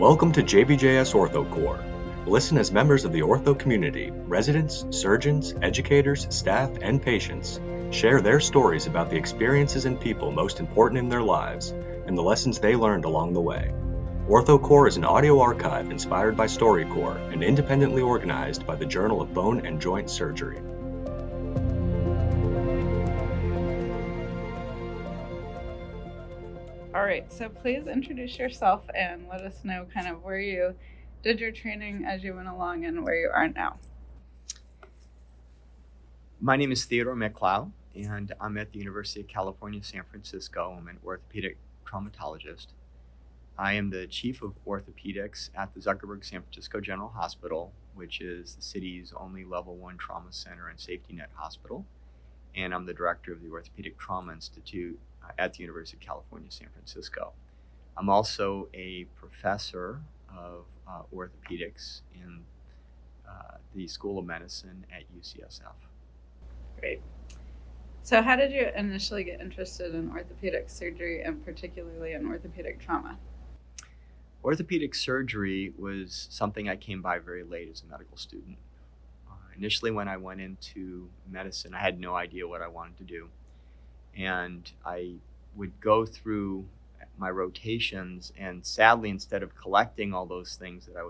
Welcome to JBJS OrthoCorps. Listen as members of the ortho community, residents, surgeons, educators, staff, and patients share their stories about the experiences and people most important in their lives and the lessons they learned along the way. OrthoCorps is an audio archive inspired by StoryCorps and independently organized by the Journal of Bone and Joint Surgery. All right, so please introduce yourself and let us know kind of where you did your training as you went along and where you are now. My name is Theodore Miclau, and I'm at the University of California, San Francisco. I'm an orthopedic traumatologist. I am the chief of orthopedics at the Zuckerberg San Francisco General Hospital, which is the city's only level 1 trauma center and safety net hospital. And I'm the director of the Orthopaedic Trauma Institute at the University of California, San Francisco. I'm also a professor of orthopedics in the School of Medicine at UCSF. Great. So how did you initially get interested in orthopedic surgery and particularly in orthopedic trauma? Orthopedic surgery was something I came by very late as a medical student. Initially, when I went into medicine, I had no idea what I wanted to do. And I would go through my rotations, and sadly, instead of collecting all those things that I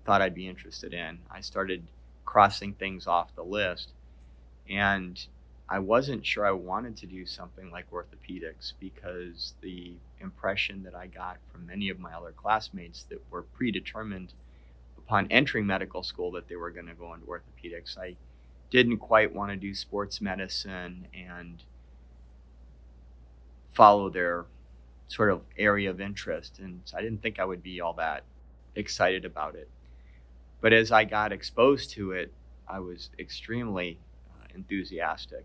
thought I'd be interested in, I started crossing things off the list. And I wasn't sure I wanted to do something like orthopedics because the impression that I got from many of my other classmates that were predetermined upon entering medical school that they were going to go into orthopedics. I didn't quite want to do sports medicine and follow their sort of area of interest, and so I didn't think I would be all that excited about it. But as I got exposed to it, I was extremely enthusiastic,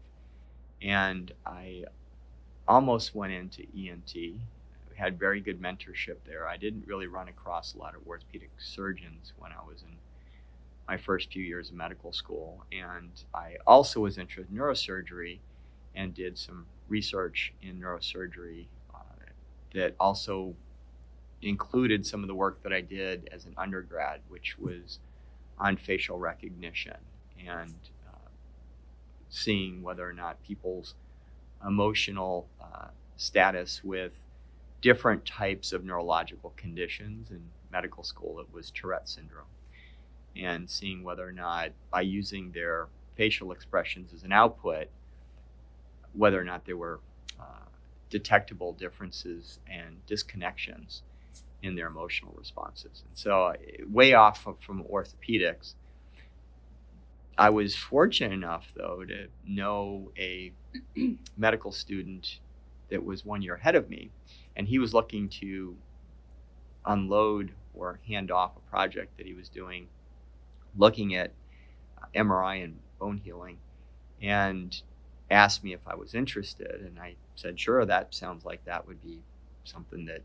and I almost went into ENT. We had very good mentorship there. I didn't really run across a lot of orthopedic surgeons when I was in my first few years of medical school, and I also was interested in neurosurgery and did some research in neurosurgery that also included some of the work that I did as an undergrad, which was on facial recognition and seeing whether or not people's emotional status with different types of neurological conditions. In medical school, it was Tourette syndrome, and seeing whether or not by using their facial expressions as an output, whether or not there were detectable differences and disconnections in their emotional responses. And so way off from orthopedics. I was fortunate enough, though, to know a medical student that was 1 year ahead of me, and he was looking to unload or hand off a project that he was doing, looking at MRI and bone healing, and asked me if I was interested. And I said, sure, that sounds like that would be something that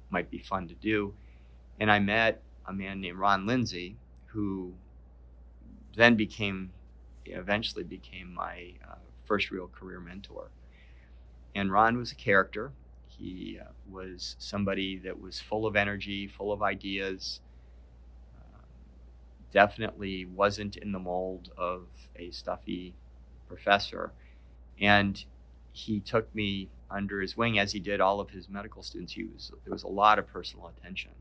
might be fun to do. And I met a man named Ron Lindsay, who then eventually became my first real career mentor. And Ron was a character. He was somebody that was full of energy, full of ideas, definitely wasn't in the mold of a stuffy professor. And he took me under his wing, as he did all of his medical students. There was a lot of personal attention.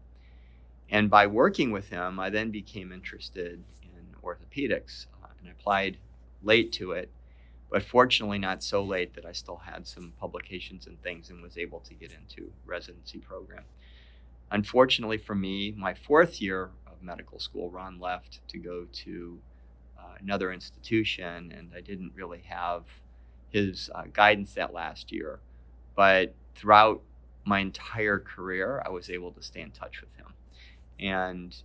And by working with him, I then became interested in orthopedics and applied late to it, but fortunately not so late that I still had some publications and things and was able to get into residency program. Unfortunately for me, my 4th year of medical school, Ron left to go to another institution, and I didn't really have his guidance that last year. But throughout my entire career, I was able to stay in touch with him. And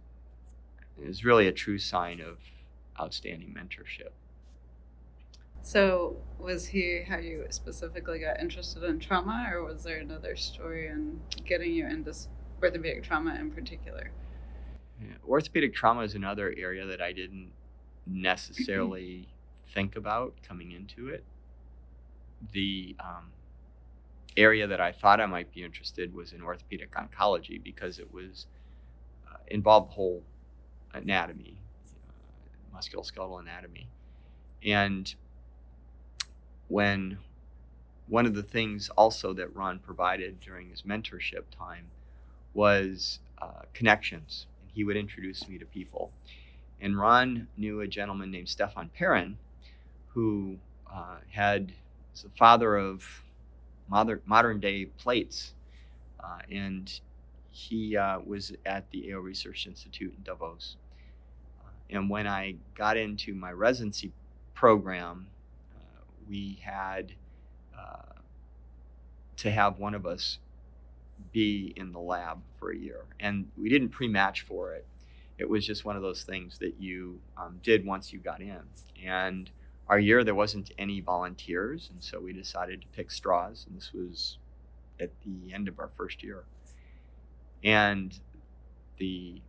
it was really a true sign of outstanding mentorship. So was he how you specifically got interested in trauma, or was there another story in getting you into orthopedic trauma in particular? Yeah, orthopedic trauma is another area that I didn't necessarily think about coming into it. The area that I thought I might be interested was in orthopedic oncology because it was involved the whole anatomy, musculoskeletal anatomy. And one of the things also that Ron provided during his mentorship time was connections. And he would introduce me to people. And Ron knew a gentleman named Stefan Perrin, who was the father of modern day plates. And he was at the AO Research Institute in Davos. And when I got into my residency program, we had to have one of us be in the lab for a year. And we didn't pre-match for it. It was just one of those things that you did once you got in. And our year, there wasn't any volunteers. And so we decided to pick straws. And this was at the end of our first year. And the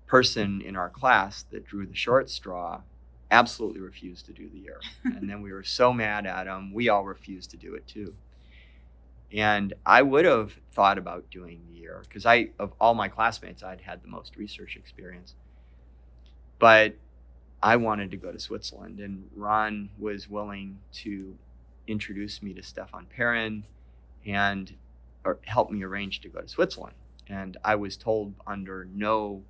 person in our class that drew the short straw absolutely refused to do the year. And then we were so mad at him, we all refused to do it too. And I would have thought about doing the year because of all my classmates, I'd had the most research experience. But I wanted to go to Switzerland, and Ron was willing to introduce me to Stefan Perrin and help me arrange to go to Switzerland. And I was told under no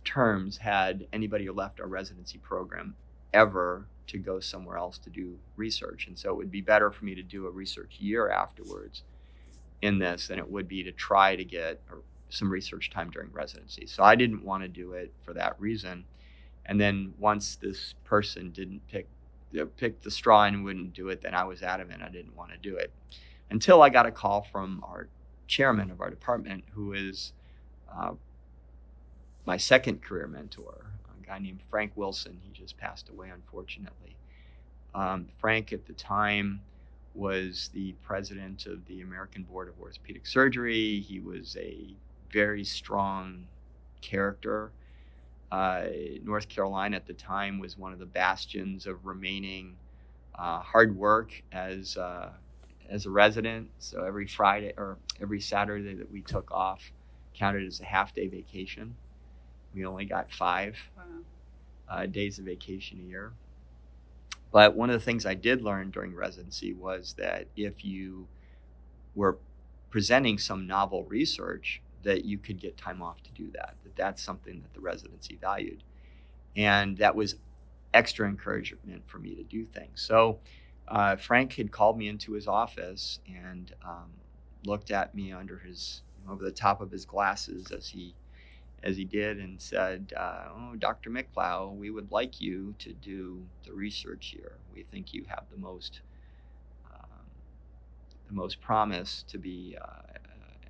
terms had anybody left our residency program ever to go somewhere else to do research. And so it would be better for me to do a research year afterwards in this than it would be to try to get some research time during residency. So I didn't want to do it for that reason. And then once this person didn't pick the straw and wouldn't do it, then I was adamant I didn't want to do it. Until I got a call from our chairman of our department, who is my second career mentor, a guy named Frank Wilson. He just passed away, unfortunately. Frank at the time was the president of the American Board of Orthopaedic Surgery. He was a very strong character. North Carolina at the time was one of the bastions of remaining hard work as a resident. So every Friday or every Saturday that we took off counted as a half-day vacation. We only got 5 days of vacation a year. But one of the things I did learn during residency was that if you were presenting some novel research, that you could get time off to do that. That's something that the residency valued. And that was extra encouragement for me to do things. So Frank had called me into his office and looked at me over the top of his glasses as he did and said, "Oh, Dr. Miclau, we would like you to do the research here. We think you have the most promise to be an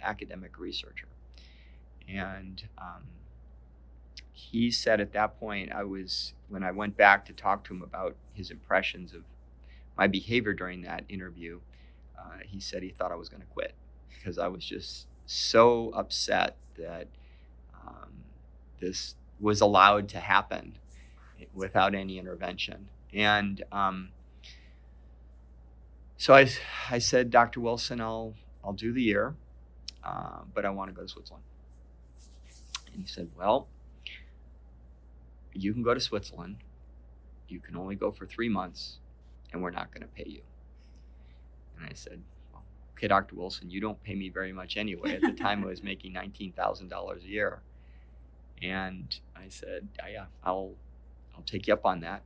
academic researcher." And he said at that point, when I went back to talk to him about his impressions of my behavior during that interview, he said he thought I was going to quit because I was just so upset that this was allowed to happen without any intervention. And so I said, "Dr. Wilson, I'll do the year, but I want to go to Switzerland." And he said, "Well, you can go to Switzerland. You can only go for 3 months, and we're not going to pay you." And I said, "Well, okay, Dr. Wilson, you don't pay me very much anyway." At the time, I was making $19,000 a year. And I said, "Yeah, I'll take you up on that."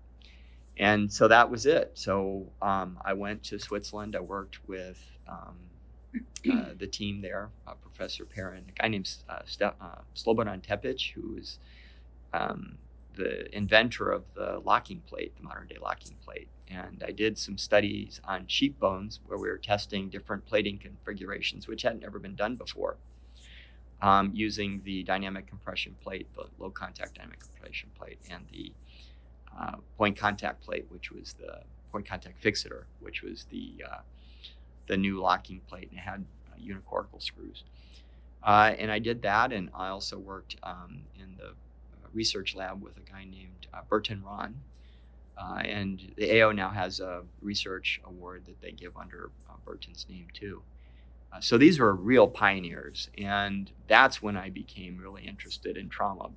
And so that was it. So I went to Switzerland. I worked with the team there, Professor Perrin, a guy named Slobodan Tepic, who is the inventor of the locking plate, the modern day locking plate. And I did some studies on sheep bones where we were testing different plating configurations, which hadn't ever been done before, using the dynamic compression plate, the low contact dynamic compression plate, and the point contact plate, which was the point contact fixator, which was the new locking plate, and it had unicortical screws. And I did that, and I also worked in the research lab with a guy named Burton Ron. And the AO now has a research award that they give under Burton's name too. So these were real pioneers, and that's when I became really interested in trauma.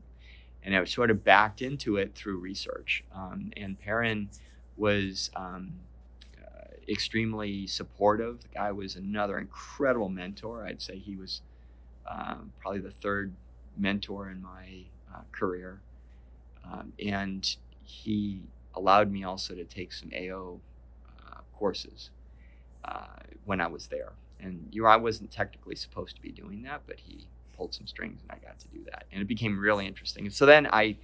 And I was sort of backed into it through research. And Perrin was extremely supportive. The guy was another incredible mentor. I'd say he was probably the third mentor in my career. And he allowed me also to take some AO courses when I was there. And I wasn't technically supposed to be doing that, but he pulled some strings and I got to do that. And it became really interesting. And so then I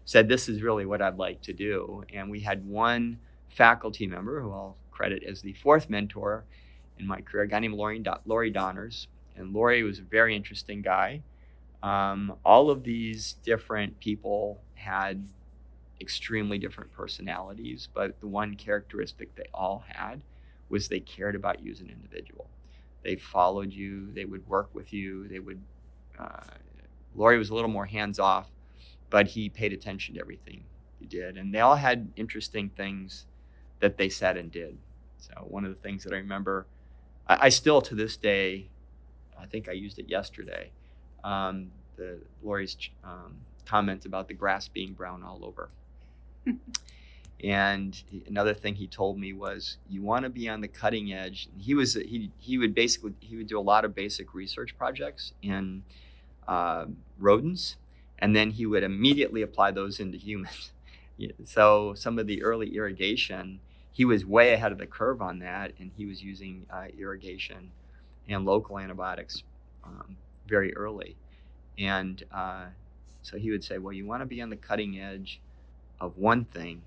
said, this is really what I'd like to do. And we had one faculty member who I'll credit as the fourth mentor in my career, a guy named Laurie Donners. And Laurie was a very interesting guy. All of these different people had extremely different personalities, but the one characteristic they all had was they cared about you as an individual. They followed you, they would work with you, Laurie was a little more hands-off, but he paid attention to everything you did. And they all had interesting things that they said and did. So one of the things that I remember, I still to this day, I think I used it yesterday, Laurie's comment about the grass being brown all over. And another thing he told me was, you want to be on the cutting edge. He would do a lot of basic research projects in rodents, and then he would immediately apply those into humans. So some of the early irrigation, he was way ahead of the curve on that, and he was using irrigation and local antibiotics very early. And so he would say, well, you want to be on the cutting edge of one thing,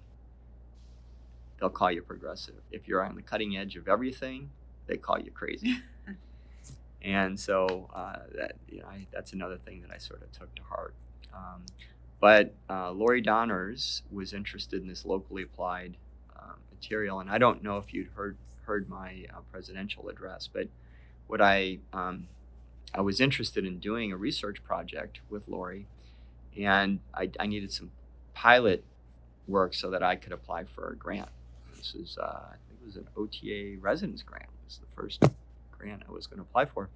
they'll call you progressive. If you're on the cutting edge of everything, they call you crazy. And so that's another thing that I sort of took to heart. But Laurie Donners was interested in this locally applied material, and I don't know if you'd heard my presidential address, but what I was interested in doing a research project with Laurie, and I needed some pilot work so that I could apply for a grant. This is, I think it was an OTA residence grant. It was the first grant I was going to apply for.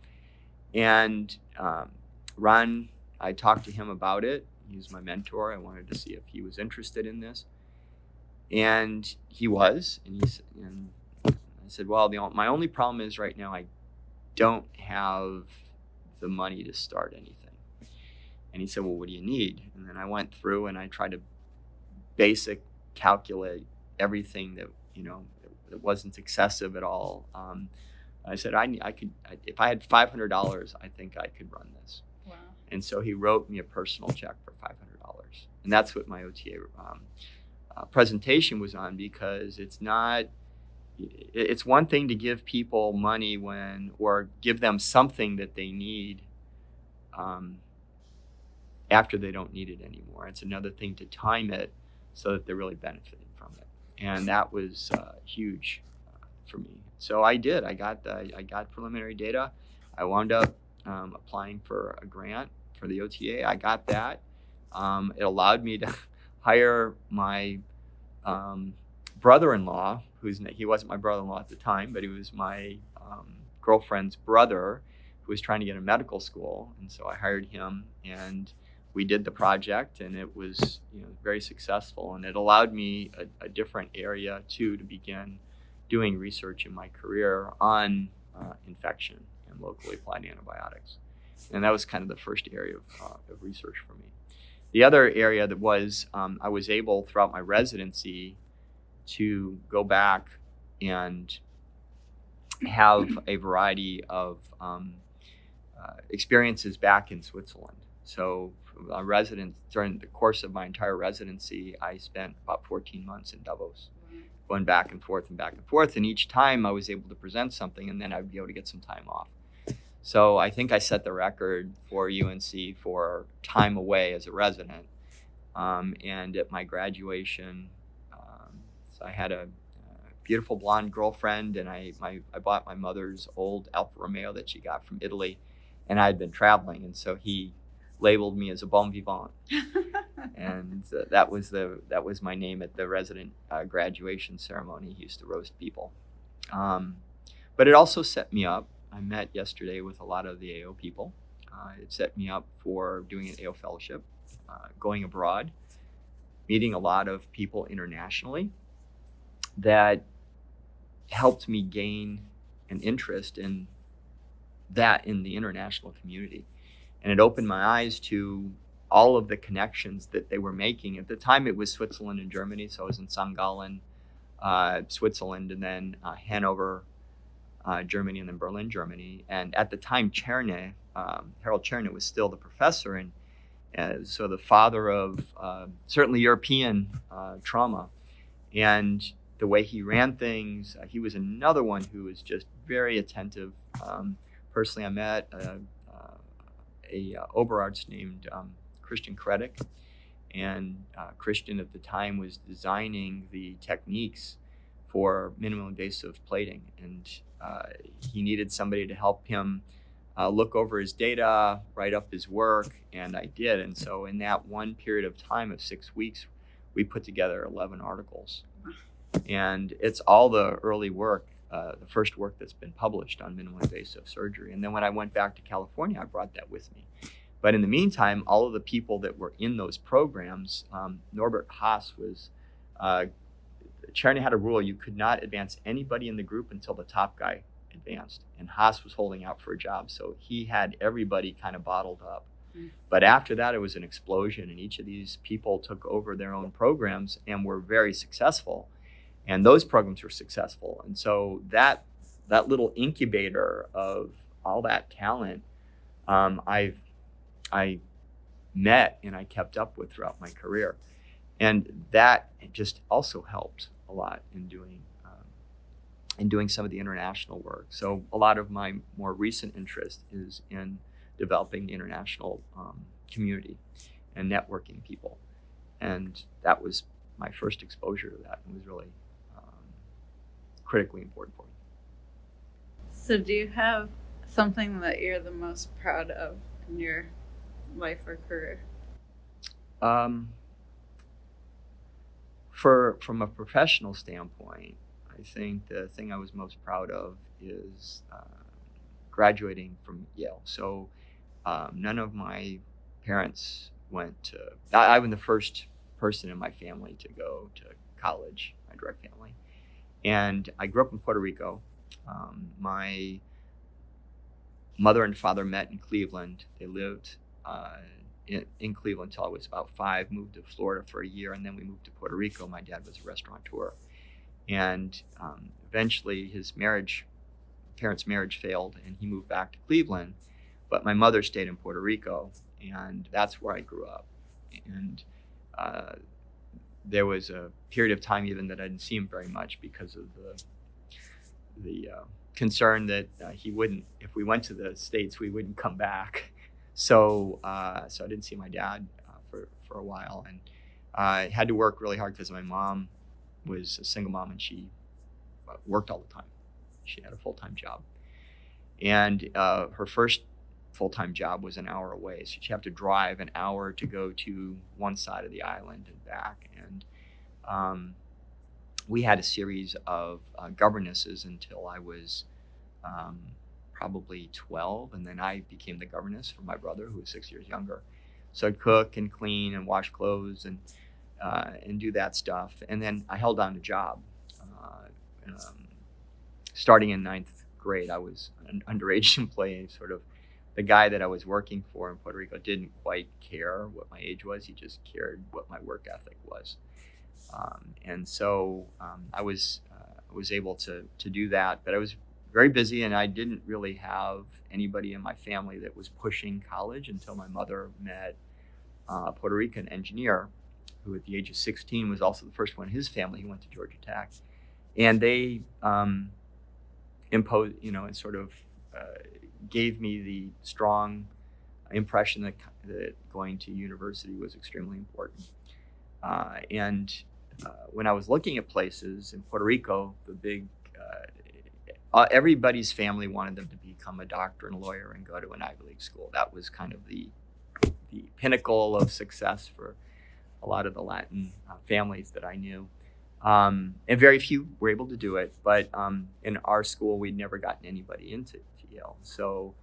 And Ron, I talked to him about it. He was my mentor. I wanted to see if he was interested in this. And he was. And I said, well, my only problem is right now I don't have the money to start anything. And he said, well, what do you need? And then I went through and I tried to basic calculate everything that that wasn't excessive at all. I said I could if I had $500, I think I could run this. Wow. And so he wrote me a personal check for $500, and that's what my OTA presentation was on, because it's one thing to give people money or give them something that they need after they don't need it anymore. It's another thing to time it so that they're really benefiting from it. And that was huge for me. So I did. I got preliminary data. I wound up applying for a grant for the OTA. I got that. It allowed me to hire my brother-in-law, he wasn't my brother-in-law at the time, but he was my girlfriend's brother, who was trying to get into medical school. And so I hired him, and we did the project, and it was very successful, and it allowed me a different area too to begin doing research in my career on infection and locally applied antibiotics. And that was kind of the first area of research for me. The other area that was I was able throughout my residency to go back and have a variety of experiences back in Switzerland. So during the course of my entire residency, I spent about 14 months in Davos, going back and forth. And each time I was able to present something, and then I'd be able to get some time off. So I think I set the record for UNC for time away as a resident. And at my graduation, so I had a beautiful blonde girlfriend, and I bought my mother's old Alfa Romeo that she got from Italy, and I had been traveling, and so he labeled me as a bon vivant, and that was my name at the resident graduation ceremony. He used to roast people, but it also set me up I met yesterday with a lot of the AO people. It set me up for doing an AO fellowship, going abroad, meeting a lot of people internationally that helped me gain an interest in the international community. And it opened my eyes to all of the connections that they were making. At the time, it was Switzerland and Germany. So I was in St. Gallen, Switzerland, and then Hanover, Germany, and then Berlin, Germany. And at the time, Harold Czerny was still the professor, and so the father of certainly European trauma. And the way he ran things, he was another one who was just very attentive. Personally, I met a Oberarzt named Christian Kredick, and Christian at the time was designing the techniques for minimally invasive plating, and he needed somebody to help him look over his data, write up his work, and I did. And so in that one period of time of 6 weeks, we put together 11 articles. And it's all the early work, the first work that's been published on minimally invasive surgery. And then when I went back to California, I brought that with me. But in the meantime, all of the people that were in those programs, Norbert Haas was, Czerny had a rule: you could not advance anybody in the group until the top guy advanced. And Haas was holding out for a job, so he had everybody kind of bottled up. But after that, it was an explosion, and each of these people took over their own programs and were very successful. And those programs were successful. And so that little incubator of all that talent, I met and I kept up with throughout my career. And that just also helped a lot in doing some of the international work. So a lot of my more recent interest is in developing the international community and networking people. And that was my first exposure to that, and was really critically important for me. So do you have something that you're the most proud of in your life or career? From a professional standpoint, I think the thing I was most proud of is graduating from Yale. So none of my parents went to, I was the first person in my family to go to college, my direct family. And I grew up in Puerto Rico. My mother and father met in Cleveland. They lived in Cleveland until I was about 5, moved to Florida for a year, and then we moved to Puerto Rico. My dad was a restaurateur. And eventually his parents' marriage failed, and he moved back to Cleveland. But my mother stayed in Puerto Rico, and that's where I grew up. And there was a period of time even that I didn't see him very much because of the concern that he wouldn't, if we went to the States, we wouldn't come back. So I didn't see my dad for a while, and I had to work really hard because my mom was a single mom, and she worked all the time. She had a full-time job, and her first full-time job was an hour away, so she'd have to drive an hour to go to one side of the island and back. And we had a series of governesses until I was probably 12, and then I became the governess for my brother, who was 6 years younger. So I'd cook and clean and wash clothes and do that stuff. And then I held down a job. Starting in 9th grade, I was an underage employee. Sort of the guy that I was working for in Puerto Rico didn't quite care what my age was. He just cared what my work ethic was. And so I was able to do that, but I was very busy, and I didn't really have anybody in my family that was pushing college until my mother met a Puerto Rican engineer who at the age of 16 was also the first one in his family who went to Georgia Tech. And they imposed, and sort of gave me the strong impression that going to university was extremely important. When I was looking at places in Puerto Rico, the big, everybody's family wanted them to become a doctor and a lawyer and go to an Ivy League school. That was kind of the pinnacle of success for a lot of the Latin families that I knew. And very few were able to do it, but in our school, we'd never gotten anybody into to Yale. So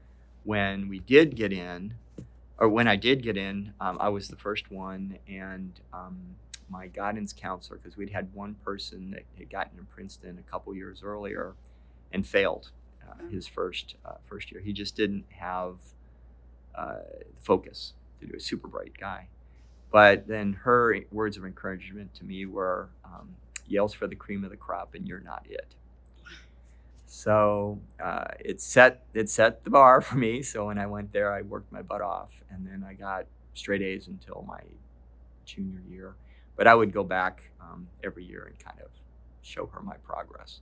when we did get in, or when I did get in, I was the first one, and my guidance counselor, because we'd had one person that had gotten in Princeton a couple years earlier and failed his first year. He just didn't have focus to do. A super bright guy. But then her words of encouragement to me were, Yale's for the cream of the crop, and you're not it. So it set the bar for me. So when I went there, I worked my butt off, and then I got straight A's until my junior year. But I would go back every year and kind of show her my progress.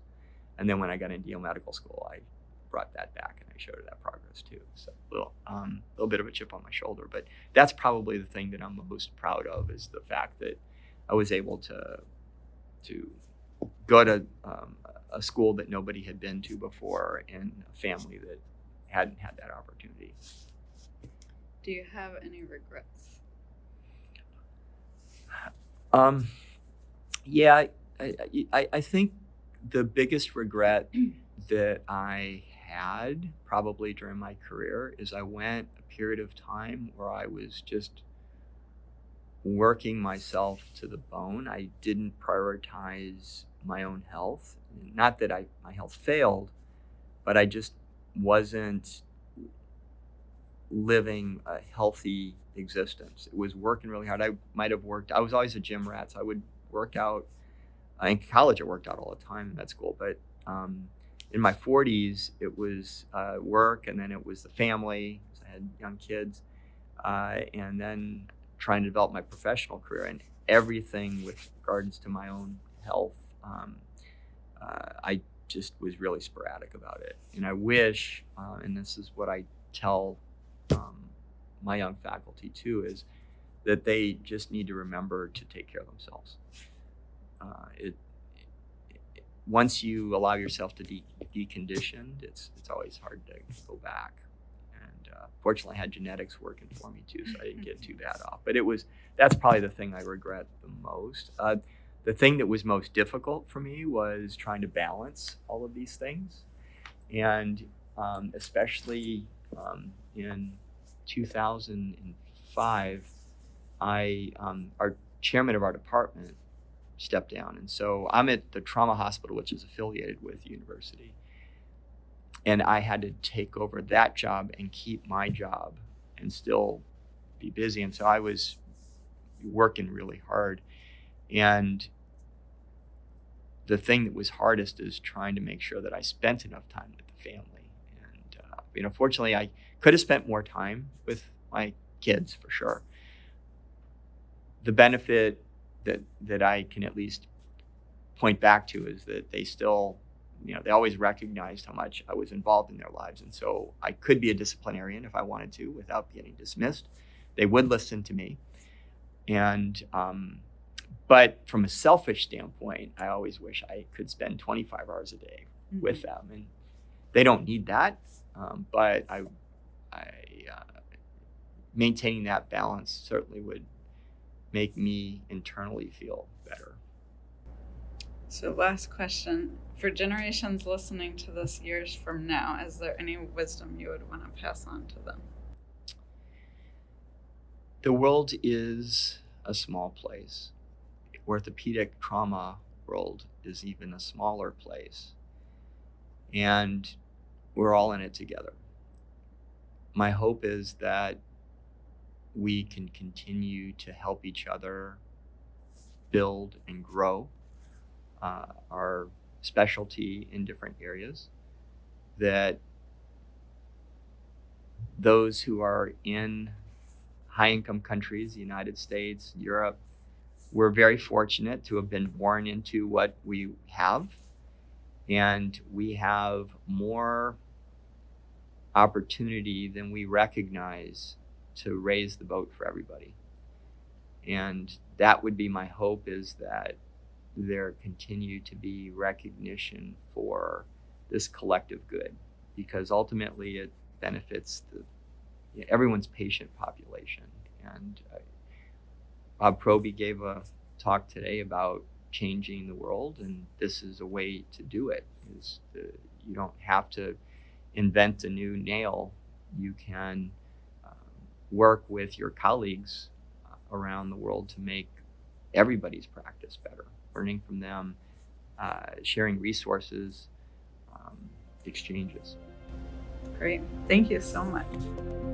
And then when I got into Yale Medical School, I brought that back and I showed her that progress too. So a little bit of a chip on my shoulder, but that's probably the thing that I'm most proud of, is the fact that I was able to go to a school that nobody had been to before, and a family that hadn't had that opportunity. Do you have any regrets? Yeah, I think the biggest regret that I had probably during my career is I went a period of time where I was just working myself to the bone. I didn't prioritize my own health. Not that my health failed, but I just wasn't living a healthy existence. It was working really hard. I was always a gym rat, so I would work out. In college, I worked out all the time in med school, but in my 40s, it was work, and then it was the family, because I had young kids, and then trying to develop my professional career, and everything with regards to my own health. I just was really sporadic about it. And I wish, and this is what I tell my young faculty too, is that they just need to remember to take care of themselves. Once you allow yourself to be deconditioned, it's always hard to go back. And fortunately, I had genetics working for me too, so I didn't get too bad off. But that's probably the thing I regret the most. The thing that was most difficult for me was trying to balance all of these things, and especially in 2005, our chairman of our department stepped down. And so I'm at the trauma hospital, which is affiliated with the university. And I had to take over that job and keep my job and still be busy. And so I was working really hard. And the thing that was hardest is trying to make sure that I spent enough time with the family. And, fortunately, I could have spent more time with my kids, for sure. The benefit that I can at least point back to is that they still, they always recognized how much I was involved in their lives. And so I could be a disciplinarian if I wanted to without getting dismissed. They would listen to me. And, but from a selfish standpoint, I always wish I could spend 25 hours a day with them. And they don't need that. But I maintaining that balance certainly would make me internally feel better. So last question, for generations listening to this years from now, is there any wisdom you would want to pass on to them? The world is a small place. Orthopedic trauma world is even a smaller place. And we're all in it together. My hope is that we can continue to help each other build and grow our specialty in different areas, that those who are in high-income countries, the United States, Europe, we're very fortunate to have been born into what we have, and we have more opportunity than we recognize to raise the boat for everybody. And that would be my hope, is that there continue to be recognition for this collective good, because ultimately it benefits everyone's patient population. And Bob Proby gave a talk today about changing the world, and this is a way to do it. You don't have to invent a new nail, you can work with your colleagues around the world to make everybody's practice better, learning from them, sharing resources, exchanges. Great. Thank you so much.